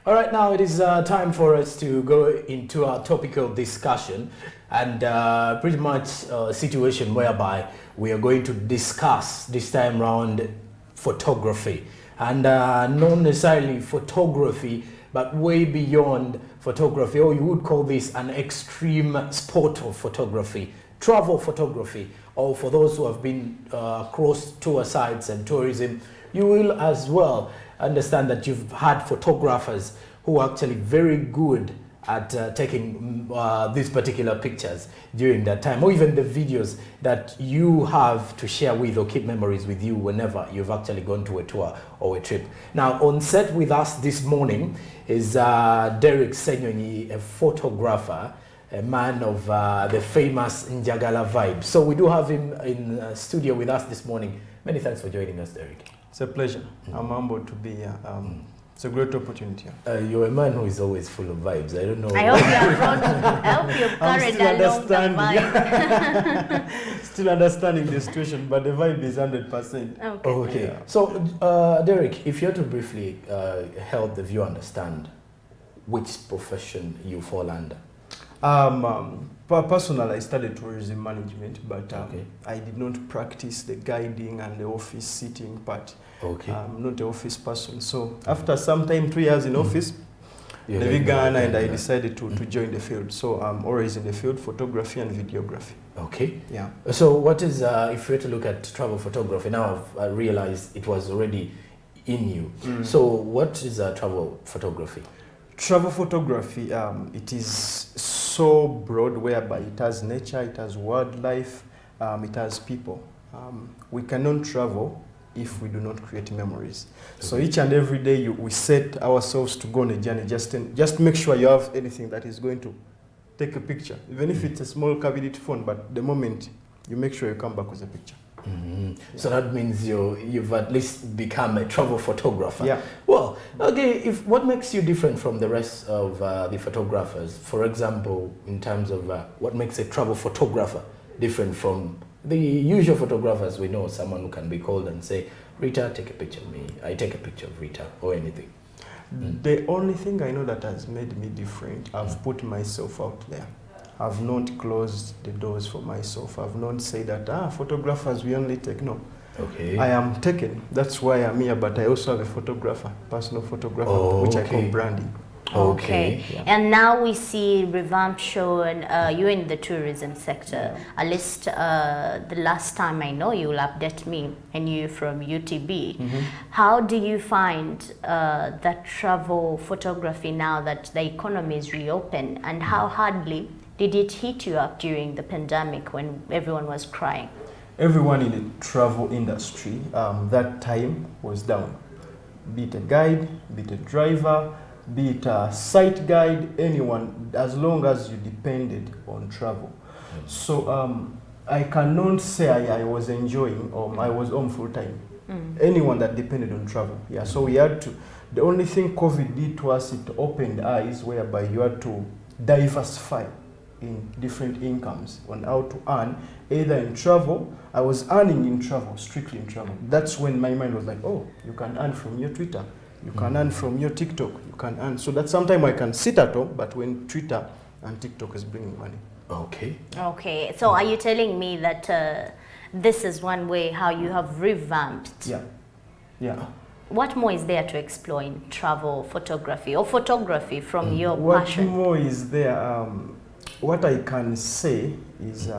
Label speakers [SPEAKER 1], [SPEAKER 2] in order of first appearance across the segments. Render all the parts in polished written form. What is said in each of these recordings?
[SPEAKER 1] All right, now it is time for us to go into our topical discussion, and pretty much a situation whereby we are going to discuss this time around photography, and not necessarily photography, but way beyond photography, or you would call this an extreme sport of photography, travel photography, or for those who have been across tour sites and tourism, you will as well understand that you've had photographers who are actually very good at taking these particular pictures during that time, or even the videos that you have to share with or keep memories with you whenever you've actually gone to a tour or a trip. Now, on set with us this morning is DERRICK SSENYONYI, a photographer, a man of the famous Njagala vibe. So we do have him in studio with us this morning. Many thanks for joining us, DERRICK.
[SPEAKER 2] It's a pleasure. I'm humbled to be here. It's a great opportunity.
[SPEAKER 1] You're a man who is always full of vibes. I don't know.
[SPEAKER 3] I hope you've carried along the vibe.
[SPEAKER 2] Still understanding the situation, but the vibe is 100%.
[SPEAKER 3] Okay.
[SPEAKER 1] Okay.
[SPEAKER 2] Yeah.
[SPEAKER 1] So, DERRICK, if you're to briefly help the viewer understand which profession you fall under.
[SPEAKER 2] Personally, I studied tourism management, but
[SPEAKER 1] Okay.
[SPEAKER 2] I did not practice the guiding and the office sitting part.
[SPEAKER 1] Okay.
[SPEAKER 2] I'm not an office person. So after some time, 3 years in office,
[SPEAKER 1] You're
[SPEAKER 2] the
[SPEAKER 1] very
[SPEAKER 2] began
[SPEAKER 1] good.
[SPEAKER 2] and I decided to join the field. So I'm always in the field, photography and videography.
[SPEAKER 1] Okay.
[SPEAKER 2] Yeah.
[SPEAKER 1] So what is, if we were to look at travel photography, now I've realized it was already in you. So what is travel photography?
[SPEAKER 2] Travel photography, it is so broad, whereby it has nature, it has wildlife, it has people. We cannot travel if we do not create memories. Okay. So each and every day we set ourselves to go on a journey. Just make sure you have anything that is going to take a picture, even if it's a small cabinet phone, but the moment you make sure you come back with a picture.
[SPEAKER 1] Yeah. So that means you've at least become a travel photographer.
[SPEAKER 2] Yeah.
[SPEAKER 1] Well, okay, what makes you different from the rest of the photographers? For example, in terms of what makes a travel photographer different from the usual photographers we know, someone who can be called and say, Rita, take a picture of me. I take a picture of Rita, or anything.
[SPEAKER 2] The only thing I know that has made me different, I've put myself out there. I've not closed the doors for myself. I've not said that, photographers, we only take. No.
[SPEAKER 1] Okay.
[SPEAKER 2] I am taken. That's why I'm here, but I also have a photographer, personal photographer, which I call Brandy.
[SPEAKER 1] Okay.
[SPEAKER 3] Yeah. And now we see revamp showing you in the tourism sector.
[SPEAKER 2] Yeah.
[SPEAKER 3] At least the last time I know, you will update me, and you from UTB. How do you find that travel photography now that the economy is reopened, and how hardly did it hit you up during the pandemic when everyone was crying?
[SPEAKER 2] Everyone in the travel industry, that time was down. Be it a guide, be it a driver, be it a site guide, anyone, as long as you depended on travel. So I cannot say I was enjoying or I was home full time. Anyone that depended on travel. Yeah, so we had to, the only thing COVID did to us, it opened eyes whereby you had to diversify in different incomes on how to earn, either in travel. I was earning in travel, strictly in travel. That's when my mind was like, oh, you can earn from your Twitter, you can earn from your TikTok, you can earn. So that sometimes I can sit at home, but when Twitter and TikTok is bringing money.
[SPEAKER 1] Okay.
[SPEAKER 3] Okay, so are you telling me that this is one way how you have revamped?
[SPEAKER 2] Yeah, yeah.
[SPEAKER 3] What more is there to explore in travel photography or photography from your
[SPEAKER 2] What
[SPEAKER 3] passion?
[SPEAKER 2] more is there? What I can say is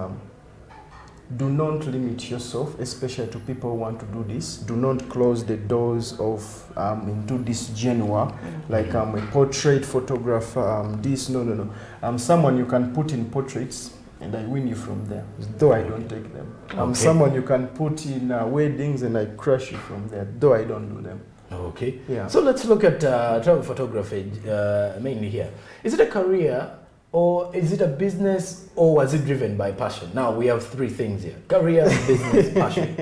[SPEAKER 2] do not limit yourself, especially to people who want to do this. Do not close the doors of into this genre, like a portrait photographer, this, no. Someone you can put in portraits and I win you from there, though I don't take them. Someone you can put in weddings and I crush you from there, though I don't do them.
[SPEAKER 1] Okay.
[SPEAKER 2] Yeah.
[SPEAKER 1] So let's look at travel photography mainly here. Is it a career, or is it a business, or was it driven by passion? Now we have three things here: career, business, passion.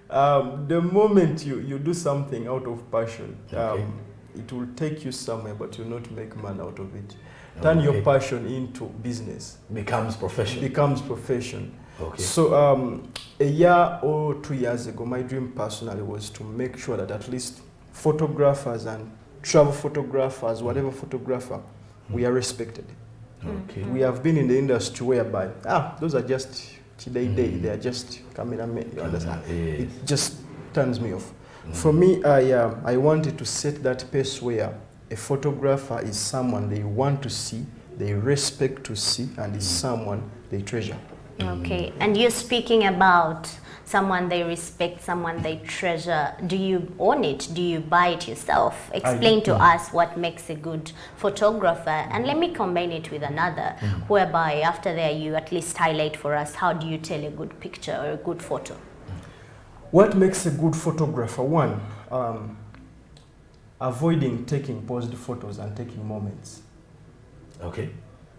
[SPEAKER 2] The moment you do something out of passion,
[SPEAKER 1] Okay.
[SPEAKER 2] it will take you somewhere, but you'll not make money out of it. Turn your passion into business.
[SPEAKER 1] Becomes profession.
[SPEAKER 2] Becomes profession.
[SPEAKER 1] Okay.
[SPEAKER 2] So a year or 2 years ago, my dream personally was to make sure that at least photographers and travel photographers, whatever photographer, we are respected.
[SPEAKER 1] Okay.
[SPEAKER 2] We have been in the industry whereby, those are just today, they are just cameramen, you understand?
[SPEAKER 1] Yes.
[SPEAKER 2] It just turns me off. For me, I wanted to set that pace where a photographer is someone they want to see, they respect to see, and is someone they treasure.
[SPEAKER 3] Okay, and you're speaking about someone they respect, someone they treasure. Do you own it? Do you buy it yourself? Explain to us what makes a good photographer, and let me combine it with another, whereby after there you at least highlight for us how do you tell a good picture or a good photo?
[SPEAKER 2] What makes a good photographer? One, avoiding taking posed photos and taking moments.
[SPEAKER 1] Okay.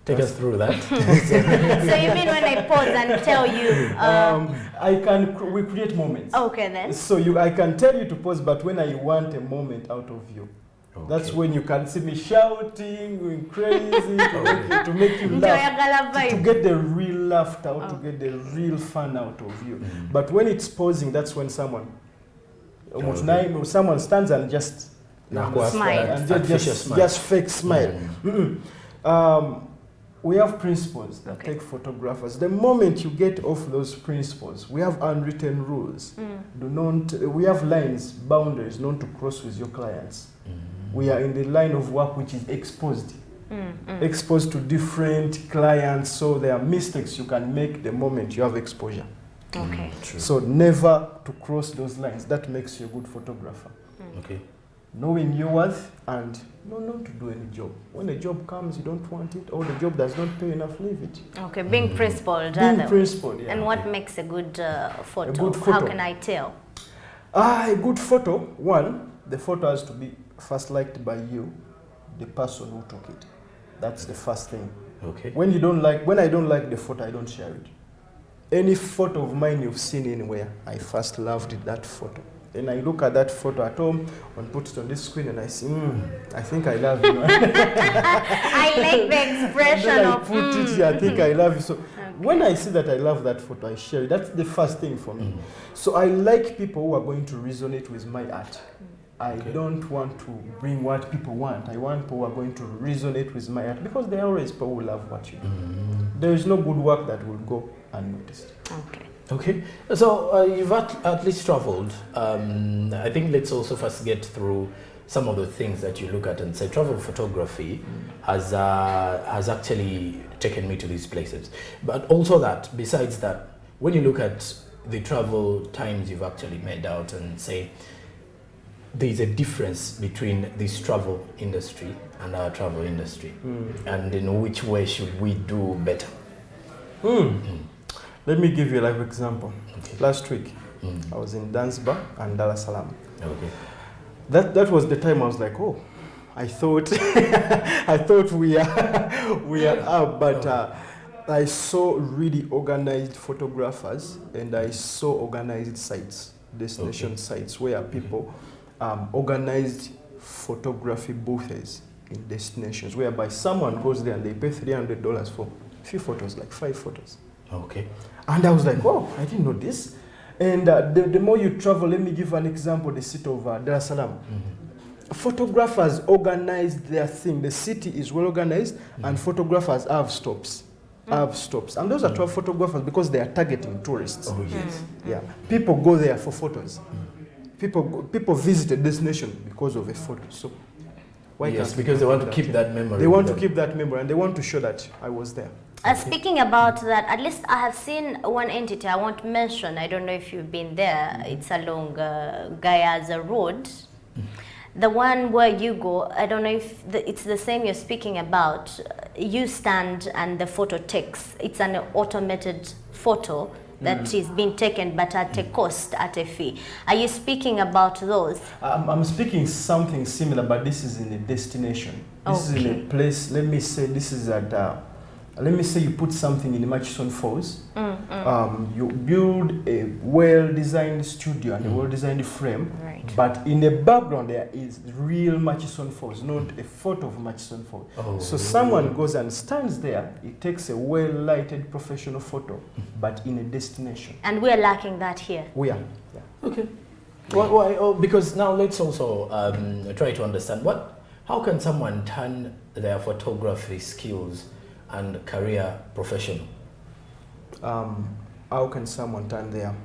[SPEAKER 1] Take us through that.
[SPEAKER 3] So you mean when I pause and tell you?
[SPEAKER 2] We create moments.
[SPEAKER 3] Okay then.
[SPEAKER 2] So I can tell you to pause, but when I want a moment out of you, that's when you can see me shouting, going crazy, to make you laugh, to get the real laughter out, to get the real fun out of you. But when it's pausing, that's when someone stands and just
[SPEAKER 3] smile.
[SPEAKER 2] And just fake smile. We have principles that take photographers. The moment you get off those principles, we have unwritten rules. We have lines, boundaries, not to cross with your clients. We are in the line of work which is exposed. Exposed to different clients, so there are mistakes you can make the moment you have exposure.
[SPEAKER 3] Okay.
[SPEAKER 2] So never to cross those lines. That makes you a good photographer.
[SPEAKER 1] Okay.
[SPEAKER 2] Knowing your worth and not to do any job. When a job comes, you don't want it, or the job does not pay enough, leave it.
[SPEAKER 3] Okay, being principled.
[SPEAKER 2] Being principled, yeah.
[SPEAKER 3] And what makes a good photo?
[SPEAKER 2] A good photo.
[SPEAKER 3] How can I tell?
[SPEAKER 2] A good photo, one, the photo has to be first liked by you, the person who took it. That's the first thing.
[SPEAKER 1] Okay.
[SPEAKER 2] When I don't like the photo, I don't share it. Any photo of mine you've seen anywhere, I first loved that photo. Then I look at that photo at home and put it on this screen and I say, I think I love you.
[SPEAKER 3] I like the expression
[SPEAKER 2] then I
[SPEAKER 3] of
[SPEAKER 2] put it here, I think I love you. So when I see that I love that photo, I share it. That's the first thing for me. So I like people who are going to resonate with my art. I don't want to bring what people want. I want people who are going to resonate with my art, because there are always people who love what you do. There is no good work that will go unnoticed.
[SPEAKER 3] Okay.
[SPEAKER 1] Okay, so you've at least traveled. I think let's also first get through some of the things that you look at and say travel photography has actually taken me to these places. But also that, besides that, when you look at the travel times you've actually made out and say there's a difference between this travel industry and our travel industry, and in which way should we do better?
[SPEAKER 2] Let me give you a live example. Last week, I was in Zanzibar and Dar es Salaam.
[SPEAKER 1] Okay.
[SPEAKER 2] That was the time I was like, oh, I thought we are up, but I saw really organized photographers, and I saw organized sites, destination sites, where people organized photography booths in destinations, whereby someone goes there and they pay $300 for a few photos, like 5 photos.
[SPEAKER 1] Okay.
[SPEAKER 2] And I was like, oh, I didn't know this. And the more you travel, let me give an example, the city of Dar es Salaam. Photographers organized their thing. The city is well organized, and photographers have stops. And those are 12 photographers because they are targeting tourists.
[SPEAKER 1] Oh, yes.
[SPEAKER 2] Yeah. People go there for photos. People visit a destination because of a photo. So why
[SPEAKER 1] Yes,
[SPEAKER 2] can't
[SPEAKER 1] because they want to keep that memory.
[SPEAKER 2] They want to keep that memory, and they want to show that I was there.
[SPEAKER 3] Speaking about that, at least I have seen one entity I won't mention. I don't know if you've been there. It's along Gayaza Road. The one where you go, I don't know if it's the same you're speaking about. You stand and the photo takes. It's an automated photo that is being taken, but at a cost, at a fee. Are you speaking about those?
[SPEAKER 2] I'm speaking something similar, but this is in a destination. This is in a place. Let me say this is at. Let me say you put something in the Murchison Falls. You build a well-designed studio and a well-designed frame, but in the background there is real Murchison Falls, not a photo of Murchison Falls. So someone goes and stands there, it takes a well-lighted professional photo, but in a destination.
[SPEAKER 3] And we're lacking that here.
[SPEAKER 2] We are. Yeah.
[SPEAKER 1] Okay. Why? Oh, because now let's also try to understand How can someone turn their photography skills and career professional?
[SPEAKER 2] How can someone turn there?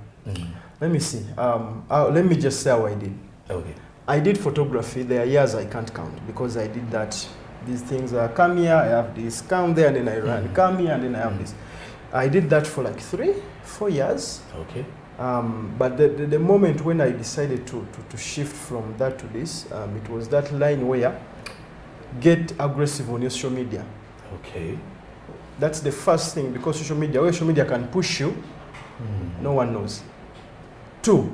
[SPEAKER 2] Let me see. Let me just say how I did.
[SPEAKER 1] Okay.
[SPEAKER 2] I did photography. There are years I can't count because I did that. These things are come here, I have this, come there, and then I run. Come here, and then I have this. I did that for like 3-4 years.
[SPEAKER 1] Okay.
[SPEAKER 2] But the moment when I decided to shift from that to this, it was that line where get aggressive on your social media.
[SPEAKER 1] Okay.
[SPEAKER 2] That's the first thing, because social media can push you, no one knows. 2,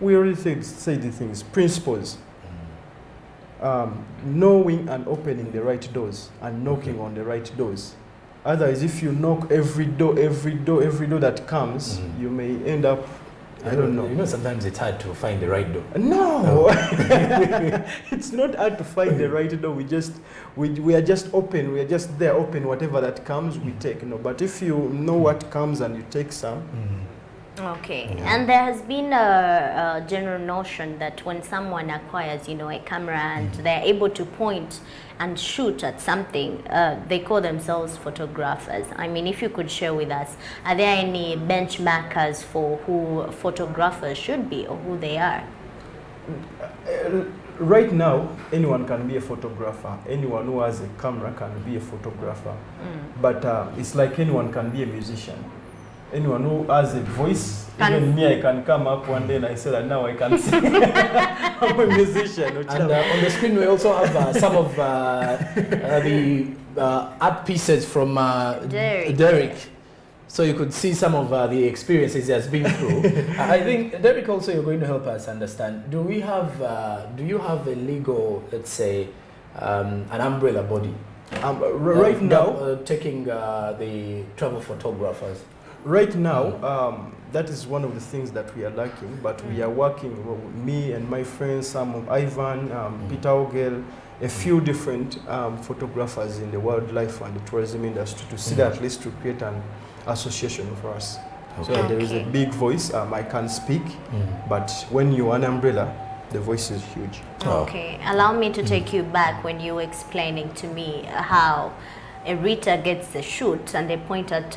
[SPEAKER 2] we already say the things, principles. Knowing and opening the right doors and knocking on the right doors. Otherwise, if you knock every door that comes, you may end up, I don't know.
[SPEAKER 1] You know, sometimes it's hard to find the right door.
[SPEAKER 2] No, it's not hard to find the right door. We are just open. We are just there, open. Whatever that comes, we take. No, but if you know what comes and you take some.
[SPEAKER 3] Okay, and there has been a general notion that when someone acquires, a camera and they're able to point and shoot at something, they call themselves photographers. I mean, if you could share with us, are there any benchmarkers for who photographers should be or who they are?
[SPEAKER 2] Right now, anyone can be a photographer. Anyone who has a camera can be a photographer. But it's like anyone can be a musician. Anyone who has a voice, even me, I can come up one day and I say that now I can sing. I'm a musician.
[SPEAKER 1] And on the screen we also have some of the art pieces from Derrick. So you could see some of the experiences he has been through. I think, Derrick, also you're going to help us understand. Do you have a legal, let's say, an umbrella body?
[SPEAKER 2] Right now,
[SPEAKER 1] taking the travel photographers.
[SPEAKER 2] Right now, that is one of the things that we are lacking, but we are working, me and my friends, some of Ivan, Peter Ogel, a few different photographers in the wildlife and the tourism industry to see that, at least to create an association for us. Okay. So there is a big voice. I can't speak, but when you're an umbrella, the voice is huge.
[SPEAKER 3] Okay, allow me to take you back when you were explaining to me how a Rita gets the shoot and they point at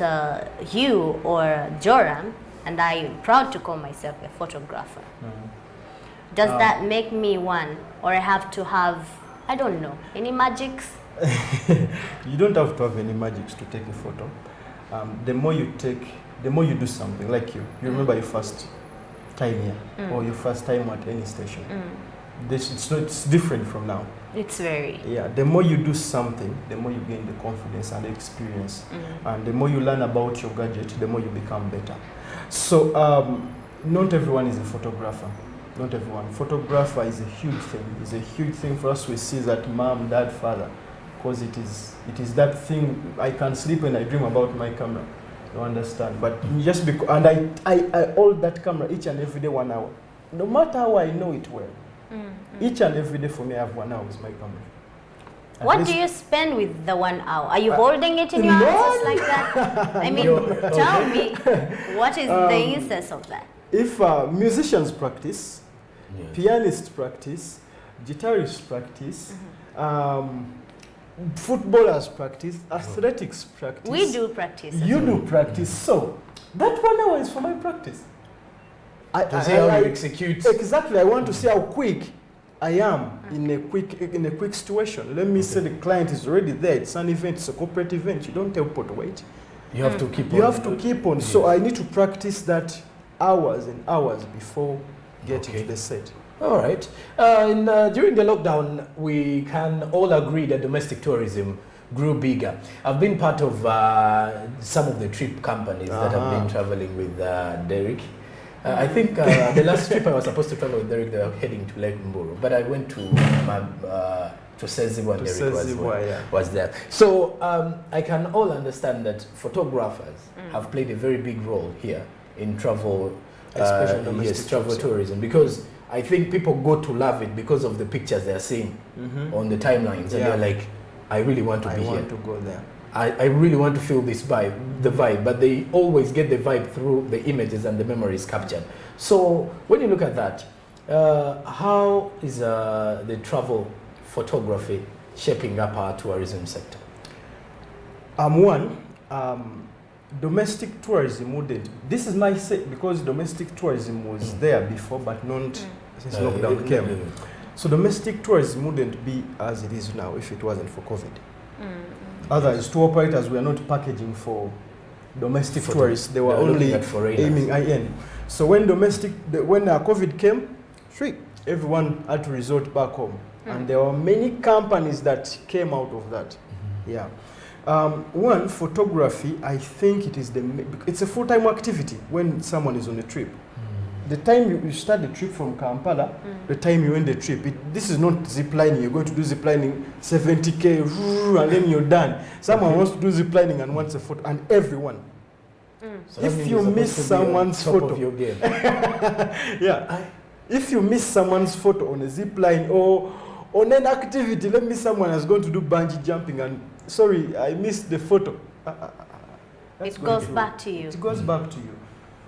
[SPEAKER 3] you or Joram, and I am proud to call myself a photographer. Does that make me one, or I have to have, I don't know, any magics?
[SPEAKER 2] You don't have to have any magics to take a photo. The more you take, the more you do something, like you remember your first time here, or your first time at any station. It's different from now.
[SPEAKER 3] It's very...
[SPEAKER 2] Yeah, the more you do something, the more you gain the confidence and the experience. And the more you learn about your gadget, the more you become better. So, not everyone is a photographer. Not everyone. Photographer is a huge thing. It's a huge thing for us. We see that mom, dad, father. Because it is that thing. I can sleep and I dream about my camera. You understand? But just because... And I hold that camera each and every day 1 hour. No matter how I know it well. Each and every day for me, I have 1 hour with my camera.
[SPEAKER 3] What do you spend with the 1 hour? Are you holding it in your hands just like that? I mean, tell me, what is the essence of that?
[SPEAKER 2] If musicians practice, pianists practice, guitarists practice, footballers practice, athletics practice.
[SPEAKER 3] We do practice.
[SPEAKER 2] You do practice. So, that 1 hour is for my practice.
[SPEAKER 1] To see how you execute.
[SPEAKER 2] Exactly. I want to see how quick I am in a quick situation. Let me say the client is already there. It's an event. It's a corporate event. You don't teleport to wait.
[SPEAKER 1] You have to keep on.
[SPEAKER 2] You have to keep on. Yes. So I need to practice that hours and hours before getting to the set.
[SPEAKER 1] All right. During the lockdown, we can all agree that domestic tourism grew bigger. I've been part of some of the trip companies that have been traveling with Derrick. I think the last trip I was supposed to travel with Derrick, they were heading to Lake Mburu, but I went to Sezibwa and Derrick was there. So I can all understand that photographers have played a very big role here in travel, travel tourism, because I think people go to love it because of the pictures they're seeing on the timelines, and they're like, I really want to be here. I want
[SPEAKER 2] to go there.
[SPEAKER 1] I really want to feel this vibe, but they always get the vibe through the images and the memories captured. So when you look at that, how is the travel photography shaping up our tourism sector?
[SPEAKER 2] One, domestic tourism wouldn't. This is my say because domestic tourism was there before, but not since lockdown came. So domestic tourism wouldn't be as it is now if it wasn't for COVID. Otherwise, tour operators were not packaging for domestic tourists. They were only aiming IN. So when COVID came, everyone had to resort back home. And there were many companies that came out of that. Yeah. One, photography, I think it's a full-time activity when someone is on a trip. The time you start the trip from Kampala, the time you end the trip, this is not ziplining. You're going to do ziplining 70K and then you're done. Someone wants to do ziplining and wants a photo, and everyone.
[SPEAKER 1] So
[SPEAKER 2] if you miss someone's photo,
[SPEAKER 1] of your game.
[SPEAKER 2] if you miss someone's photo on a zipline or on an activity, let me someone is going to do bungee jumping and sorry, I missed the photo.
[SPEAKER 3] It goes back to you.
[SPEAKER 2] It goes back to you.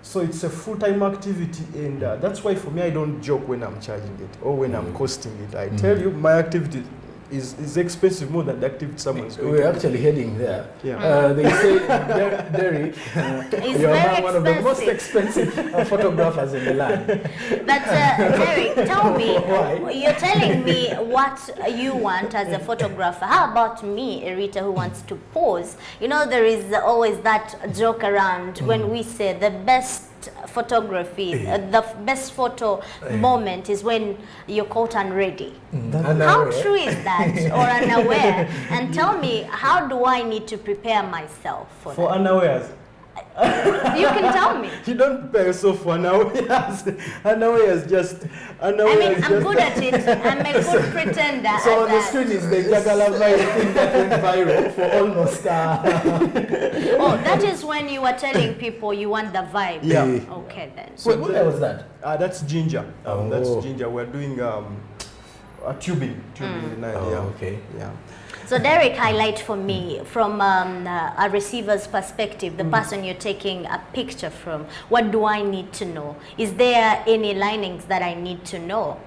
[SPEAKER 2] So it's a full-time activity, and that's why for me I don't joke when I'm charging it or when I'm costing it. I tell you my activity is expensive more than the activity someone's going to do.
[SPEAKER 1] We're actually heading there.
[SPEAKER 2] Yeah.
[SPEAKER 1] They say, Derrick, you're one of the most expensive photographers in the land.
[SPEAKER 3] But Derrick, tell me, you're telling me what you want as a photographer. How about me, Erita, who wants to pose? You know, there is always that joke around when we say the best photography, the best photo moment is when you're caught unready. How true is that, or unaware? And tell me, how do I need to prepare myself for that?
[SPEAKER 2] Unawares.
[SPEAKER 3] You can tell me.
[SPEAKER 2] You don't prepare yourself for unawares. Unawares just.
[SPEAKER 3] I'm good at it. I'm a good pretender.
[SPEAKER 1] So on the screen is the Jagala thing that went viral for almost.
[SPEAKER 3] Oh, that is when you were telling people you want the vibe.
[SPEAKER 2] Yeah.
[SPEAKER 3] Okay then.
[SPEAKER 1] So where was that?
[SPEAKER 2] That's Ginger. That's Ginger. We're doing tubing in the night.
[SPEAKER 1] Okay.
[SPEAKER 2] Yeah.
[SPEAKER 3] So Derrick, highlight for me from a receiver's perspective, the person you're taking a picture from. What do I need to know? Is there any linings that I need to know?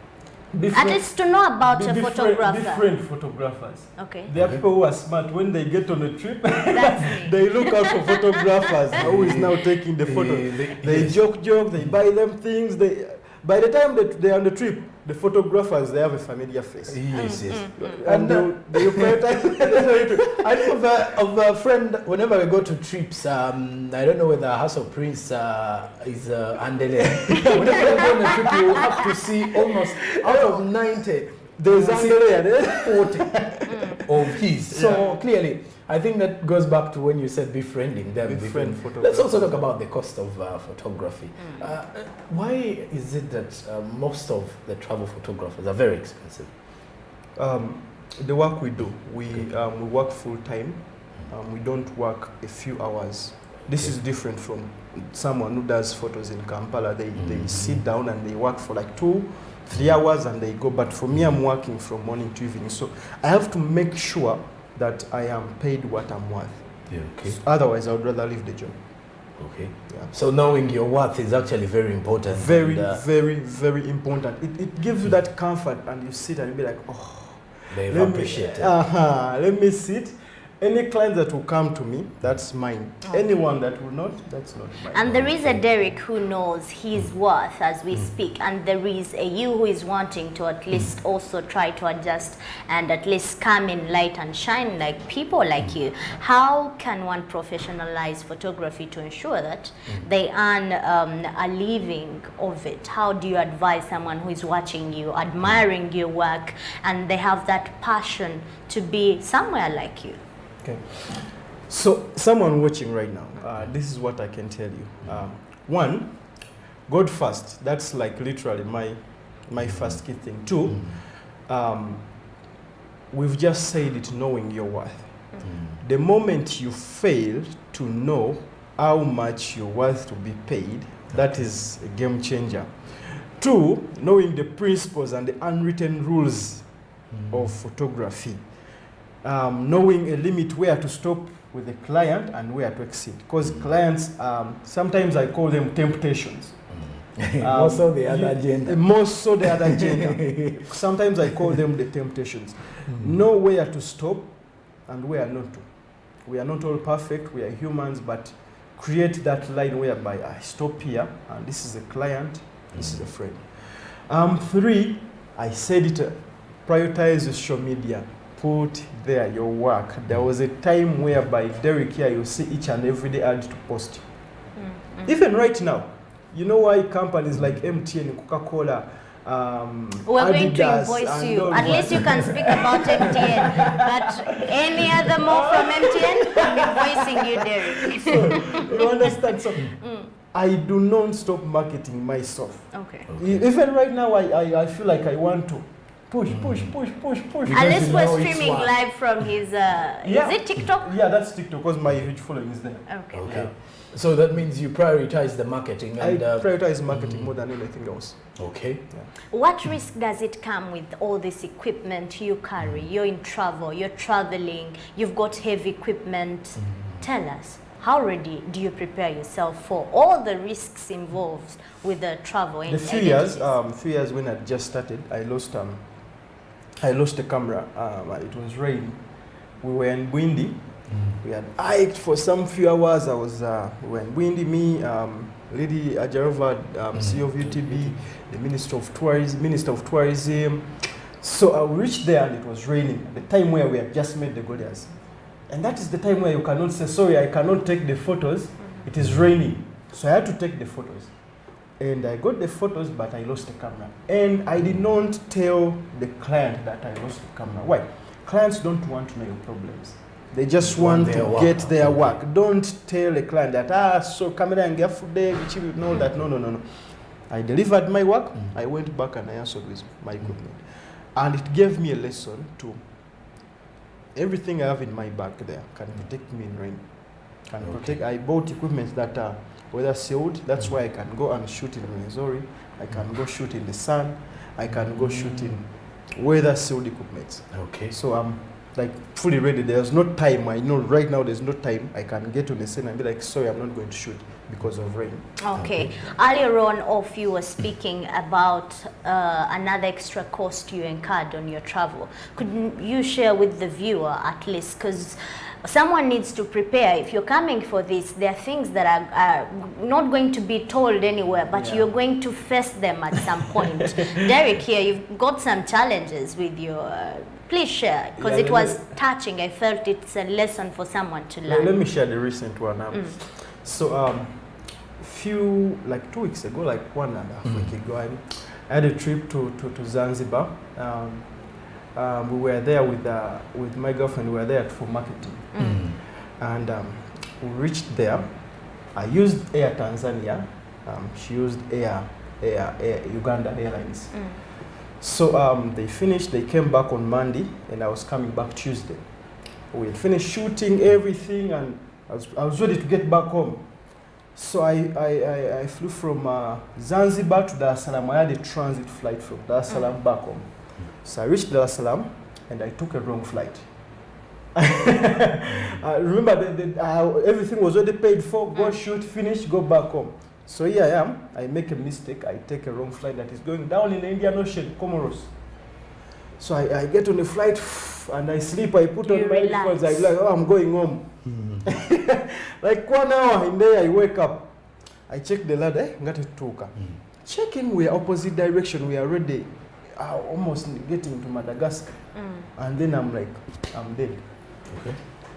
[SPEAKER 3] At least to know about a photographer.
[SPEAKER 2] Different photographers.
[SPEAKER 3] Okay.
[SPEAKER 2] There are people who are smart. When they get on a trip,
[SPEAKER 3] That's me.
[SPEAKER 2] they look out for photographers who is now taking the photo. They joke, they buy them things. By the time that they're on the trip, the photographers, they have a familiar face.
[SPEAKER 1] Yes.
[SPEAKER 2] And they prioritize.
[SPEAKER 1] I know of a friend, whenever we go to trips, I don't know whether Hustle Prince is Andele. Whenever we go on a trip, you have to see almost out of 90,
[SPEAKER 2] There's Andele,
[SPEAKER 1] 40 of his. So clearly, I think that goes back to when you said befriending them.
[SPEAKER 2] Befriend photographers.
[SPEAKER 1] Let's also talk about the cost of photography. Why is it that most of the travel photographers are very expensive?
[SPEAKER 2] The work we do, we work full time. We don't work a few hours. This is different from someone who does photos in Kampala. They sit down and they work for like 2-3 hours and they go. But for me, I'm working from morning to evening. So I have to make sure that I am paid what I'm worth.
[SPEAKER 1] Yeah, okay.
[SPEAKER 2] So otherwise, I would rather leave the job.
[SPEAKER 1] Okay.
[SPEAKER 2] Yeah.
[SPEAKER 1] So knowing your worth is actually very important.
[SPEAKER 2] Very, very important. It gives you that comfort, and you sit and you be like, oh,
[SPEAKER 1] they appreciate it.
[SPEAKER 2] Let me sit. Any client that will come to me, that's mine.
[SPEAKER 3] Okay.
[SPEAKER 2] Anyone that will not, that's not mine.
[SPEAKER 3] And there is a Derrick who knows his worth as we speak, and there is a you who is wanting to at least also try to adjust and at least come in light and shine like people like you. How can one professionalize photography to ensure that they earn a living of it? How do you advise someone who is watching you, admiring your work, and they have that passion to be somewhere like you?
[SPEAKER 2] Okay. So someone watching right now, this is what I can tell you. One, God first. That's like literally my first key thing. Two, we've just said it, knowing your worth. The moment you fail to know how much you're worth to be paid, that is a game changer. Two, knowing the principles and the unwritten rules of photography. Knowing a limit where to stop with the client and where to exceed. Because clients, sometimes I call them temptations.
[SPEAKER 1] More so the other gender.
[SPEAKER 2] More so the other gender. Sometimes I call them the temptations. Know where to stop and where not to. We are not all perfect, we are humans, but create that line whereby I stop here, and this is a client, this is a friend. 3, I said it, prioritize social media. Put there your work. There was a time whereby Derrick here, you see each and every day ad to post. Even right now, you know why companies like MTN, Coca-Cola,
[SPEAKER 3] we're going to
[SPEAKER 2] Adidas
[SPEAKER 3] invoice
[SPEAKER 2] and
[SPEAKER 3] you.
[SPEAKER 2] all
[SPEAKER 3] At
[SPEAKER 2] that.
[SPEAKER 3] least you can speak about MTN. But any other more from MTN, I'm invoicing you, Derrick.
[SPEAKER 2] So, you understand? So, I do not stop marketing myself.
[SPEAKER 3] Okay.
[SPEAKER 2] Even right now, I feel like I want to push.
[SPEAKER 3] Unless
[SPEAKER 1] you
[SPEAKER 3] we're
[SPEAKER 1] know it's
[SPEAKER 3] streaming
[SPEAKER 1] one.
[SPEAKER 3] live from his, is it TikTok?
[SPEAKER 2] Yeah, that's TikTok because my huge following is there.
[SPEAKER 3] Okay.
[SPEAKER 1] Okay.
[SPEAKER 2] Yeah.
[SPEAKER 1] So that means you prioritize the marketing
[SPEAKER 2] I
[SPEAKER 1] and
[SPEAKER 2] prioritize marketing more than anything else.
[SPEAKER 1] okay.
[SPEAKER 3] What risk does it come with all this equipment you carry? You're in travel, you're traveling, you've got heavy equipment. Tell us, how ready do you prepare yourself for all the risks involved with the travel?
[SPEAKER 2] The few years when I just started, I lost a camera. It was raining. We were in Bwindi. We had hiked for some few hours. We were in Bwindi, me, Lady Ajarova, CEO of UTB, the Minister of Tourism. So I reached there and it was raining. The time where we had just made the Goliaths. And that is the time where you cannot say, sorry, I cannot take the photos. It is raining. So I had to take the photos. And I got the photos, but I lost the camera. And I did not tell the client that I lost the camera. Why? Clients don't want to know your problems. They just want to get their work. Don't tell a client that, so camera and get food there, which you know that. No. I delivered my work. I went back and I answered with my equipment. And it gave me a lesson to everything I have in my bag there can protect me in rain. I bought equipment that are weather sealed. That's why I can go and shoot in Missouri. I can go shoot in the sun. I can go shoot in weather sealed equipment.
[SPEAKER 1] Okay.
[SPEAKER 2] So I'm like fully ready. There's no time. I know right now there's no time. I can get on the scene and be like, sorry, I'm not going to shoot because of rain.
[SPEAKER 3] Okay. Earlier on, off, you were speaking about another extra cost you incurred on your travel. Could you share with the viewer at least? Because someone needs to prepare. If you're coming for this, there are things that are not going to be told anywhere, but you're going to face them at some point. Derrick, here, you've got some challenges with your... please share, because it was touching. I felt it's a lesson for someone to learn.
[SPEAKER 2] Let me share the recent one. So, like 2 weeks ago, like 1.5 weeks ago, I had a trip to Zanzibar. We were there with my girlfriend. We were there for marketing, and we reached there. I used Air Tanzania. She used Air Uganda Airlines. So they finished. They came back on Monday, and I was coming back Tuesday. We had finished shooting everything, and I was ready to get back home. So I flew from Zanzibar to Dar es Salaam. I had a transit flight from Dar es Salaam back home. So I reached Dar es Salaam and I took a wrong flight. I remember everything was already paid for, go shoot, finish, go back home. So here I am, I make a mistake, I take a wrong flight that is going down in the Indian Ocean, Comoros. So I get on the flight and I sleep, I put on my headphones, I'm like, oh, I'm going home. Like 1 hour in there, I wake up. I check the ladder, got it toka. Checking, we are opposite direction, we are already almost getting to Madagascar. And then I'm like, I'm dead. Okay.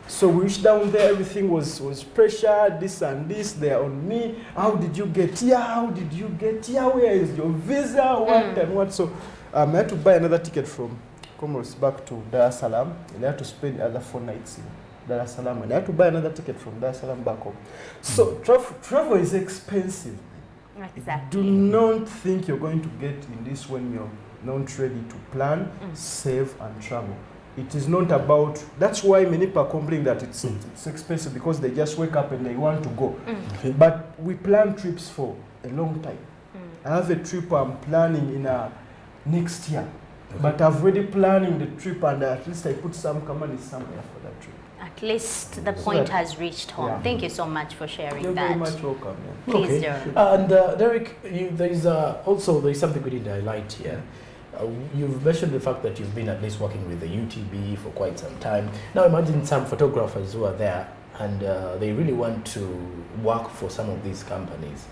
[SPEAKER 2] So we reached down there, everything was pressure, this and this, they're on me. How did you get here? How did you get here? Where is your visa? What and what? So I had to buy another ticket from Comoros back to Dar es Salaam, and I had to spend the other 4 nights in Dar es Salaam, and I had to buy another ticket from Dar es Salaam back home. So travel is expensive.
[SPEAKER 3] Exactly.
[SPEAKER 2] Do not think you're going to get in this when you're not ready to plan, save, and travel. It is not about, that's why many people complain that it's expensive, because they just wake up and they want to go. But we plan trips for a long time. I have a trip I'm planning in next year. But I've already planning the trip, and at least I put some money somewhere for that trip.
[SPEAKER 3] At least the
[SPEAKER 2] So
[SPEAKER 3] point
[SPEAKER 2] that-
[SPEAKER 3] has reached home.
[SPEAKER 2] Yeah.
[SPEAKER 3] Thank you so much for sharing
[SPEAKER 2] You're
[SPEAKER 3] that.
[SPEAKER 2] very much welcome. Yeah.
[SPEAKER 3] Please,
[SPEAKER 1] Okay.
[SPEAKER 3] Jerome.
[SPEAKER 1] And Derrick, there's something we didn't highlight here. You've mentioned the fact that you've been at least working with the UTB for quite some time. Now imagine some photographers who are there and they really want to work for some of these companies.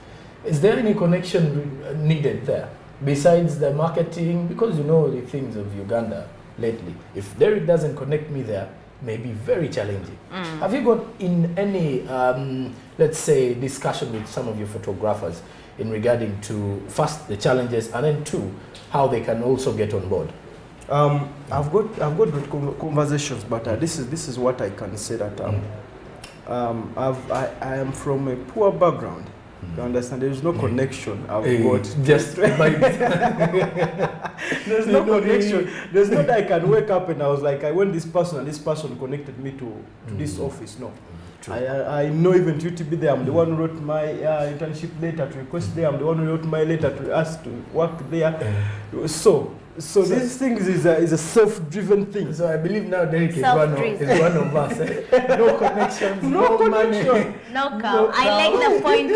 [SPEAKER 1] Is there any connection needed there besides the marketing? Because you know the things of Uganda lately. If Derrick doesn't connect me there, may be very challenging. Have you got in any, let's say, discussion with some of your photographers in regarding to, first, the challenges, and then two, how they can also get on board?
[SPEAKER 2] I've got good conversations, but this is what I can say that I am from a poor background. You understand? There is no connection. I've got
[SPEAKER 1] just
[SPEAKER 2] there's no connection. There's not I can wake up and I was like, I want this person and this person connected me to this office. No.
[SPEAKER 1] True.
[SPEAKER 2] I know even UTB there. I'm the one who wrote my internship letter to request there. I'm the one who wrote my letter to ask to work there. So this thing is a self-driven thing.
[SPEAKER 1] So I believe now Derrick is one of us. No connections,
[SPEAKER 2] No
[SPEAKER 1] money.
[SPEAKER 2] connection.
[SPEAKER 3] No cow.
[SPEAKER 1] No
[SPEAKER 3] I like the point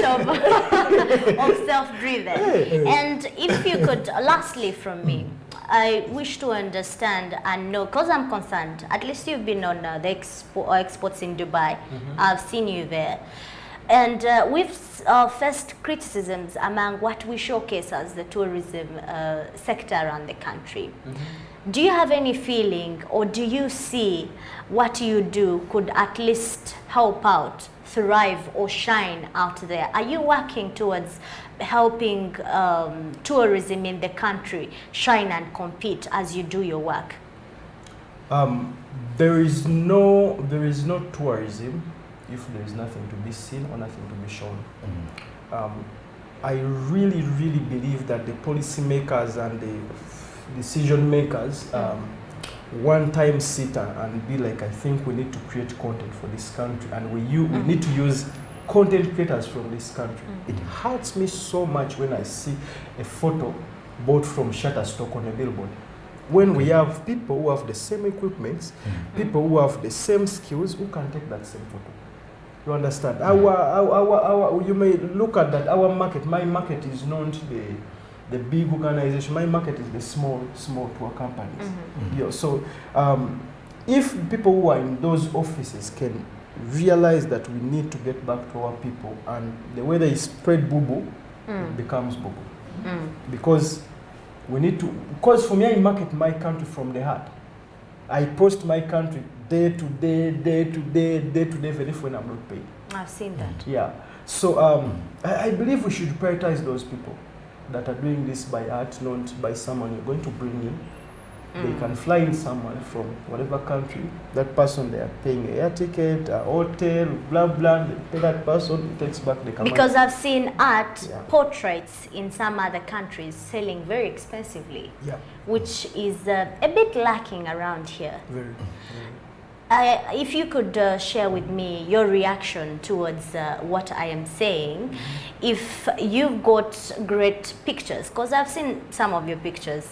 [SPEAKER 3] of self-driven. And if you could, lastly from me, I wish to understand and know, because I'm concerned, at least you've been on the exports in Dubai. I've seen you there. And we've faced criticisms among what we showcase as the tourism sector around the country. Do you have any feeling, or do you see what you do could at least help out, thrive or shine out there? Are you working towards helping tourism in the country shine and compete as you do your work?
[SPEAKER 2] There is no tourism if there is nothing to be seen or nothing to be shown. I really believe that the policymakers and the decision makers one time sit and be like, I think we need to create content for this country, and we need to use content creators from this country. It hurts me so much when I see a photo bought from Shutterstock on a billboard, when we have people who have the same equipment, people who have the same skills, who can take that same photo. You understand? You may look at that. Our market, my market is not the big organization. My market is the small tour companies. Yeah, so if people who are in those offices can realize that we need to get back to our people, and the way they spread boo-boo, it becomes boo-boo. Because we need to, because for me, I market my country from the heart. I post my country day to day, even if when I'm not paid.
[SPEAKER 3] I've seen that.
[SPEAKER 2] Yeah. So I believe we should prioritize those people that are doing this by art, not by someone you're going to bring in. They can fly in someone from whatever country. That person, they are paying an air ticket, a hotel, blah, blah. They pay that person, it takes back the money.
[SPEAKER 3] Because I've seen art, portraits in some other countries selling very expensively, which is a bit lacking around here.
[SPEAKER 2] Very.
[SPEAKER 3] If you could share with me your reaction towards what I am saying, if you've got great pictures, because I've seen some of your pictures,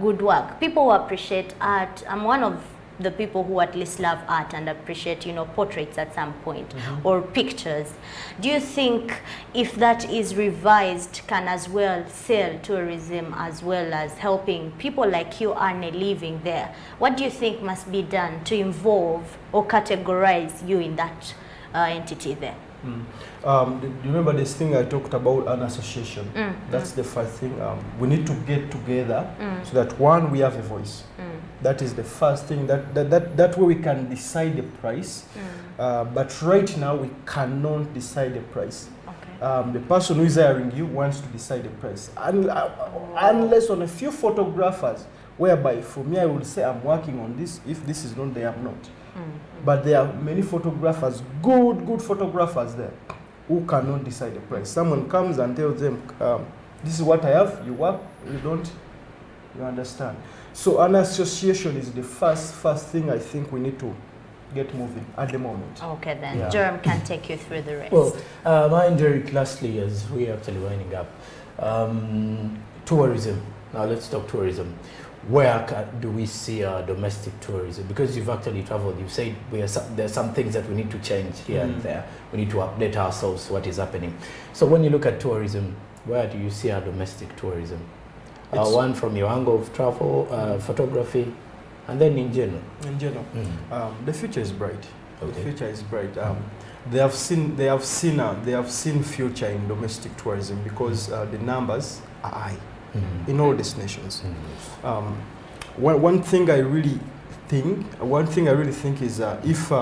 [SPEAKER 3] good work. People who appreciate art, I'm one of the people who at least love art and appreciate, portraits at some point, or pictures. Do you think if that is revised can as well sell tourism as well as helping people like you earn a living there? What do you think must be done to involve or categorize you in that entity there?
[SPEAKER 2] Do you remember this thing I talked about, an association? That's the first thing. We need to get together so that one, we have a voice. That is the first thing. That way we can decide the price. But right now we cannot decide the price.
[SPEAKER 3] Okay.
[SPEAKER 2] The person who is hiring you wants to decide the price, unless on a few photographers, whereby for me I would say I'm working on this. If this is not there, I'm not. But there are many photographers, good photographers there, who cannot decide the price. Someone comes and tells them, this is what I have, you work, you don't, you understand. So an association is the first thing I think we need to get moving at the moment.
[SPEAKER 3] Okay then, Jerome can take you through the rest.
[SPEAKER 1] Well, mine, Derrick, lastly, as we are actually winding up, tourism. Now let's talk tourism. where do we see domestic tourism? Because you've actually traveled, you said there's some things that we need to change here and there. We need to update ourselves what is happening. So when you look at tourism, where do you see our domestic tourism? One from your angle of travel, photography, and then in general.
[SPEAKER 2] In general, the future is bright.
[SPEAKER 1] Okay.
[SPEAKER 2] The future is bright. They have seen future in domestic tourism because the numbers are high in all destinations. One thing I really think is if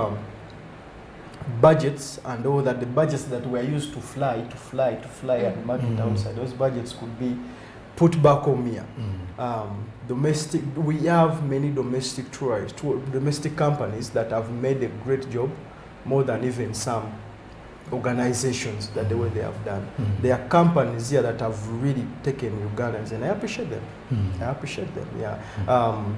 [SPEAKER 2] budgets and all that, the budgets that were used to fly and market outside, those budgets could be put back home here. We have many domestic tourists, domestic companies that have made a great job, more than even some organizations that the way they have done. There are companies here that have really taken Ugandans, and I appreciate them. I appreciate them. Yeah.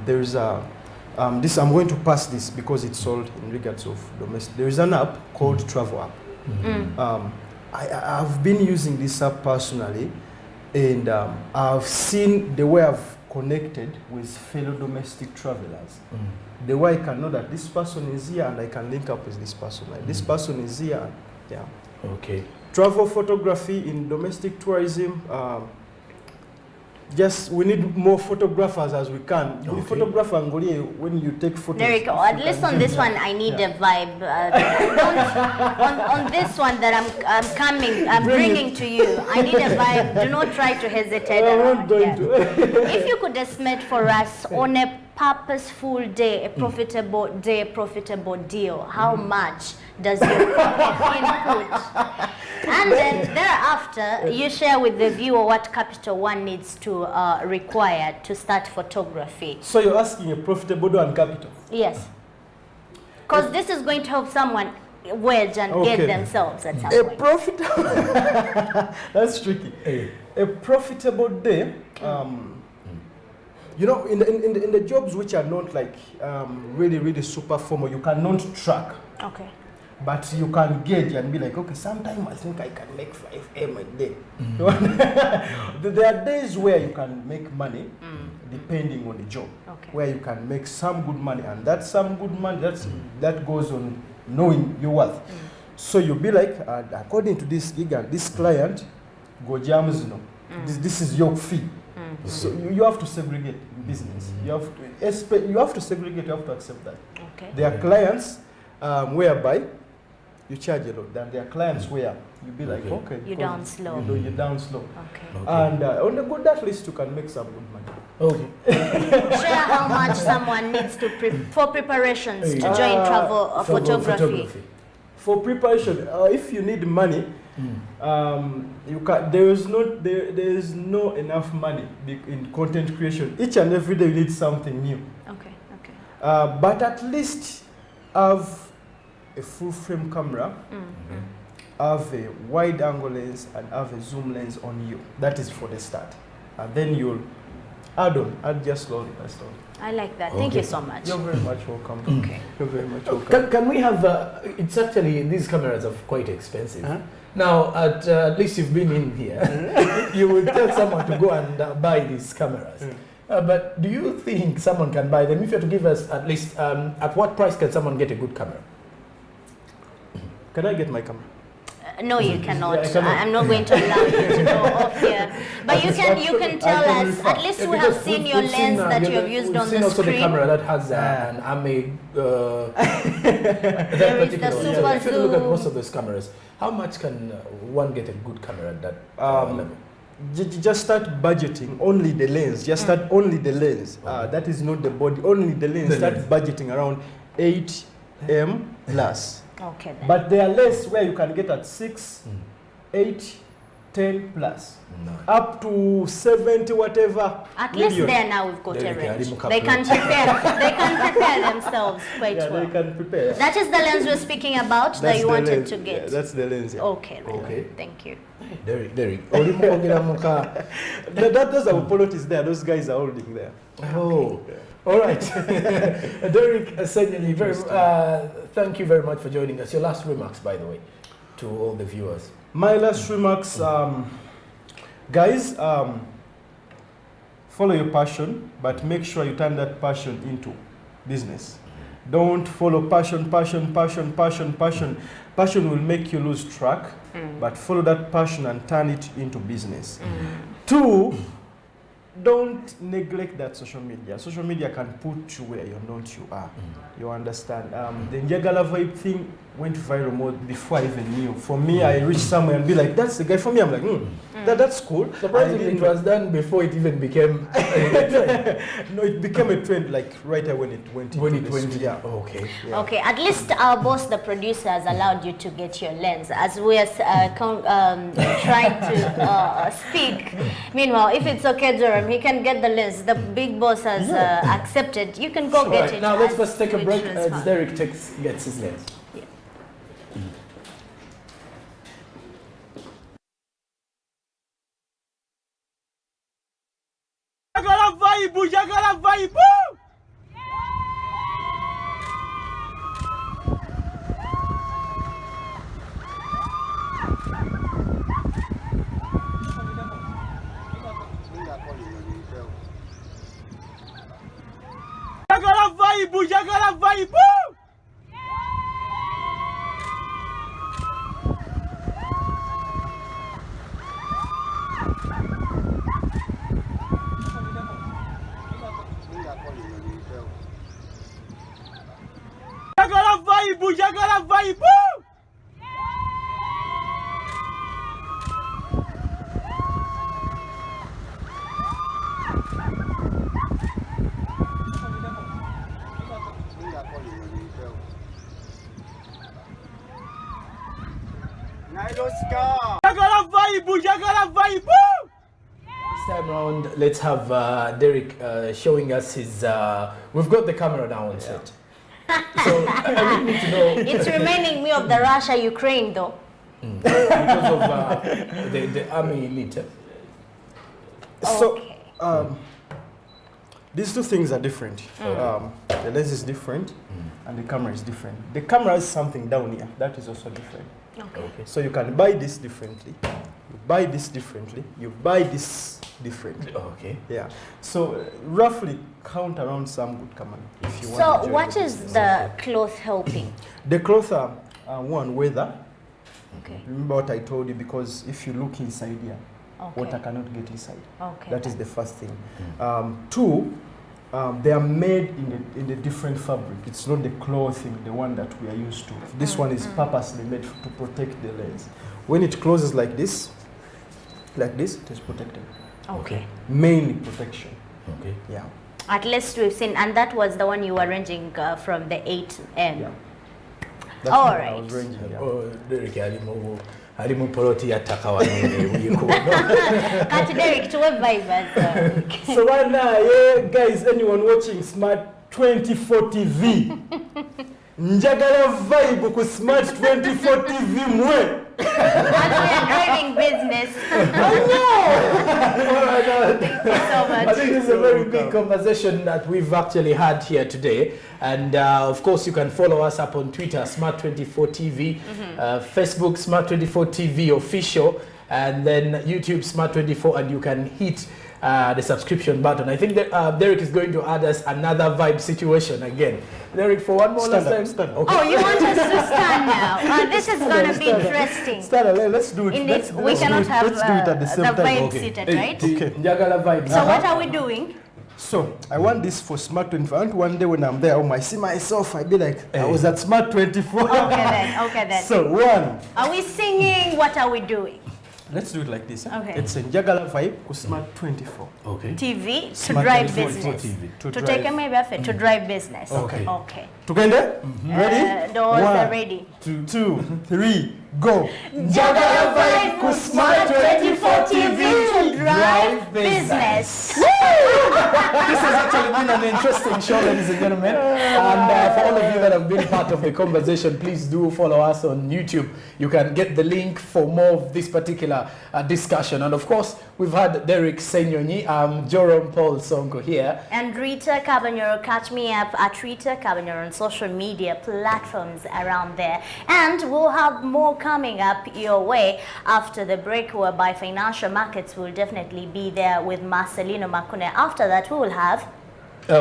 [SPEAKER 2] There's this. I'm going to pass this because it's sold in regards of domestic. There is an app called Travel App. I've been using this app personally. And I've seen the way I've connected with fellow domestic travelers. The way I can know that this person is here and I can link up with this person. Like this person is here. Yeah.
[SPEAKER 1] Okay.
[SPEAKER 2] Travel photography in domestic tourism. Just we need more photographers as we can. Okay. Photographer when you take photos.
[SPEAKER 3] Derrick, at least on this one, I need a vibe. On this one that I'm bringing to you, I need a vibe. Do not try to hesitate.
[SPEAKER 2] I'm not going to.
[SPEAKER 3] If you could estimate for us on a purposeful day, a profitable day, a profitable deal, how much does your profit input? And then thereafter, you share with the viewer what capital one needs to require to start photography.
[SPEAKER 2] So you're asking a profitable do and capital?
[SPEAKER 3] Yes. Because this is going to help someone wedge and get themselves at some point.
[SPEAKER 2] Profitable that's tricky. A profitable day, you know, in the jobs which are not like really super formal, you cannot track.
[SPEAKER 3] Okay.
[SPEAKER 2] But you can gauge and be like, okay, sometime I think I can make 5M a day. There are days where you can make money, depending on the job, where you can make some good money, and that some good money that goes on knowing your worth. So you'll be like, according to this gig and this client, go jams, you know, this is your fee. So you have to segregate in business. You have to segregate. You have to accept that.
[SPEAKER 3] Okay.
[SPEAKER 2] There are clients whereby you charge a lot. Then there are clients where you be like, okay,
[SPEAKER 3] you're down slow.
[SPEAKER 2] You're down slow.
[SPEAKER 3] Okay.
[SPEAKER 2] And on the good, at least you can make some good money.
[SPEAKER 1] Okay.
[SPEAKER 3] Share how much someone needs to for preparations to join travel photography.
[SPEAKER 2] For preparation, if you need money, you can. There is no enough money in content creation. Each and every day you need something new.
[SPEAKER 3] Okay. Okay.
[SPEAKER 2] But at least have a full frame camera, have a wide angle lens, and have a zoom lens on you. That is for the start. And then you'll add just slowly.
[SPEAKER 3] I like that. Thank you so much.
[SPEAKER 2] You're very much welcome.
[SPEAKER 3] Okay.
[SPEAKER 2] You're very much welcome.
[SPEAKER 1] Can we have, it's actually, these cameras are quite expensive. Now, at least you've been in here. You will tell someone to go and buy these cameras. But do you think someone can buy them? If you have to give us at least, at what price can someone get a good camera?
[SPEAKER 2] Can I get my camera?
[SPEAKER 3] No, you cannot. I'm not going to allow you to go off here. But you can tell us. At least we have seen your lens that you have used on the screen.
[SPEAKER 1] Also the camera that has an AME.
[SPEAKER 3] There is the super
[SPEAKER 1] If you look at most of those cameras, how much can one get a good camera at that level?
[SPEAKER 2] Just start budgeting only the lens. Just start only the lens. That is not the body. Only the lens. Start budgeting around 8M plus.
[SPEAKER 3] Okay. Then.
[SPEAKER 2] But there are less where you can get at 6, 8, 10 plus. Up to 70, whatever.
[SPEAKER 3] At least there now we've got a range. They can prepare themselves quite well.
[SPEAKER 2] They can prepare.
[SPEAKER 3] That is the lens we're speaking about that you wanted to get.
[SPEAKER 2] Yeah, that's the lens. Yeah.
[SPEAKER 3] Okay. Okay. Thank you.
[SPEAKER 1] Derrick.
[SPEAKER 2] Those are polities there. Those guys are holding there.
[SPEAKER 1] Oh. All right. Derrick SSENYONYI, thank you very much for joining us. Your last remarks, by the way, to all the viewers.
[SPEAKER 2] My last remarks, guys, follow your passion, but make sure you turn that passion into business. Don't follow passion. Passion will make you lose track, but follow that passion and turn it into business. 2, don't neglect that social media. Social media can put you where you are. You understand? The Njagala vibe thing went viral more before I even knew. For me, I reached somewhere and be like, that's the guy. For me, I'm like, that's cool.
[SPEAKER 1] Surprisingly, it was done before it even became a trend.
[SPEAKER 2] No, it became a trend like right away when it went into
[SPEAKER 1] yeah. Okay.
[SPEAKER 2] Yeah.
[SPEAKER 3] Okay, at least our boss, the producer, has allowed you to get your lens as we are trying to speak. Meanwhile, if it's okay, Jerome, he can get the lens. The big boss has accepted. You can go get it.
[SPEAKER 1] Now let's first take a break as Derrick gets his lens.
[SPEAKER 4] Jagala vibe. Jagala vibe. Jagala vibe. Jagala vibe.
[SPEAKER 1] This time around, let's have Derrick showing us his. We've got the camera now on set. So I really need to know.
[SPEAKER 3] It's reminding me of the Russia-Ukraine though.
[SPEAKER 1] Because of the army elite.
[SPEAKER 2] So these two things are different. The lens is different and the camera is different. The camera has something down here that is also different.
[SPEAKER 3] Okay.
[SPEAKER 2] So you can buy this differently, you buy this differently, you buy this differently.
[SPEAKER 1] Okay.
[SPEAKER 2] Yeah. So roughly count around some good camera if you want.
[SPEAKER 3] So what is the cloth helping?
[SPEAKER 2] The cloth are one, weather.
[SPEAKER 3] Okay.
[SPEAKER 2] Remember what I told you, because if you look inside here, water cannot get inside.
[SPEAKER 3] Okay.
[SPEAKER 2] That is the first thing. 2, they are made in the different fabric. It's not the clothing, the one that we are used to. This one is purposely made to protect the lens. When it closes like this, it is protected.
[SPEAKER 3] Okay.
[SPEAKER 2] Mainly protection.
[SPEAKER 1] Okay.
[SPEAKER 2] Yeah.
[SPEAKER 3] At least we've seen, and that was the one you were ranging from the 8M.
[SPEAKER 2] Yeah. That's
[SPEAKER 3] All
[SPEAKER 2] what
[SPEAKER 3] right.
[SPEAKER 2] I was ranging. Yeah.
[SPEAKER 1] Oh, Derrick ali mu poloti ya taka wano
[SPEAKER 3] Kati Derrick, to what vibe?
[SPEAKER 2] So right now, yeah, guys, anyone watching Smart 24 TV, njagala vibe ku Smart 24 TV mwe.
[SPEAKER 3] And we are driving business.
[SPEAKER 1] Thank
[SPEAKER 3] you so much.
[SPEAKER 1] I think this is a very big conversation that we've actually had here today. And of course, you can follow us up on Twitter, Smart24TV, Facebook, Smart24TV Official, and then YouTube, Smart24, and you can hit the subscription button. I think that Derrick is going to add us another vibe situation again. Derrick, for one more last time.
[SPEAKER 2] Stand up.
[SPEAKER 1] Okay.
[SPEAKER 3] Oh, you want us to stand now? This is going to be interesting.
[SPEAKER 2] Let's do it.
[SPEAKER 3] We cannot have
[SPEAKER 2] let's do it at the same time.
[SPEAKER 3] vibe
[SPEAKER 1] Okay.
[SPEAKER 3] seated, right?
[SPEAKER 2] Okay.
[SPEAKER 1] Njagala vibe.
[SPEAKER 3] So what are we doing?
[SPEAKER 2] So I want this for Smart 24. I want one day when I'm there, I see myself, I be like, I was at Smart 24.
[SPEAKER 3] Okay then.
[SPEAKER 2] So 1.
[SPEAKER 3] Are we singing? What are we doing?
[SPEAKER 2] Let's do it like this.
[SPEAKER 3] Okay.
[SPEAKER 2] It's a Njagala vibe ku Smart 24.
[SPEAKER 1] Okay.
[SPEAKER 3] TV to
[SPEAKER 2] Smart
[SPEAKER 3] drive
[SPEAKER 2] 24
[SPEAKER 3] business.
[SPEAKER 1] TV.
[SPEAKER 2] To
[SPEAKER 3] To
[SPEAKER 2] drive.
[SPEAKER 3] take a maybe to drive business.
[SPEAKER 1] Okay.
[SPEAKER 3] Okay.
[SPEAKER 2] Together? Ready?
[SPEAKER 3] Doors are
[SPEAKER 2] 1,
[SPEAKER 3] ready.
[SPEAKER 2] 2, 3, go.
[SPEAKER 3] Njagala vibe ku Smart 24 TV to drive business.
[SPEAKER 1] This has actually been an interesting show, ladies and gentlemen. And for all of you that have been part of the conversation, please do follow us on YouTube. You can get the link for more of this particular discussion. And of course, we've had DERRICK SSENYONYI, Joram Paul Sonko here.
[SPEAKER 3] And Rita Cabanyoro. Catch me up at Rita Cabanyoro on social media platforms around there. And we'll have more coming up your way after the break, whereby financial markets will definitely be there with Marcelino Makune. After that, we will have...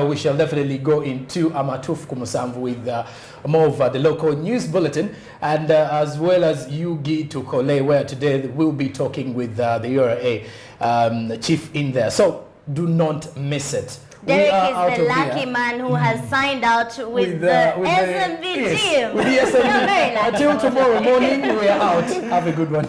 [SPEAKER 1] we shall definitely go into Amatuf Kumusamvu with more of the local news bulletin, and as well as Yugi Tukole, where today we'll be talking with the URA chief in there. So do not miss it.
[SPEAKER 3] DERRICK is the lucky man who has signed out with the SMB team.
[SPEAKER 1] With the SMB. Until tomorrow morning, we are out. Have a good one.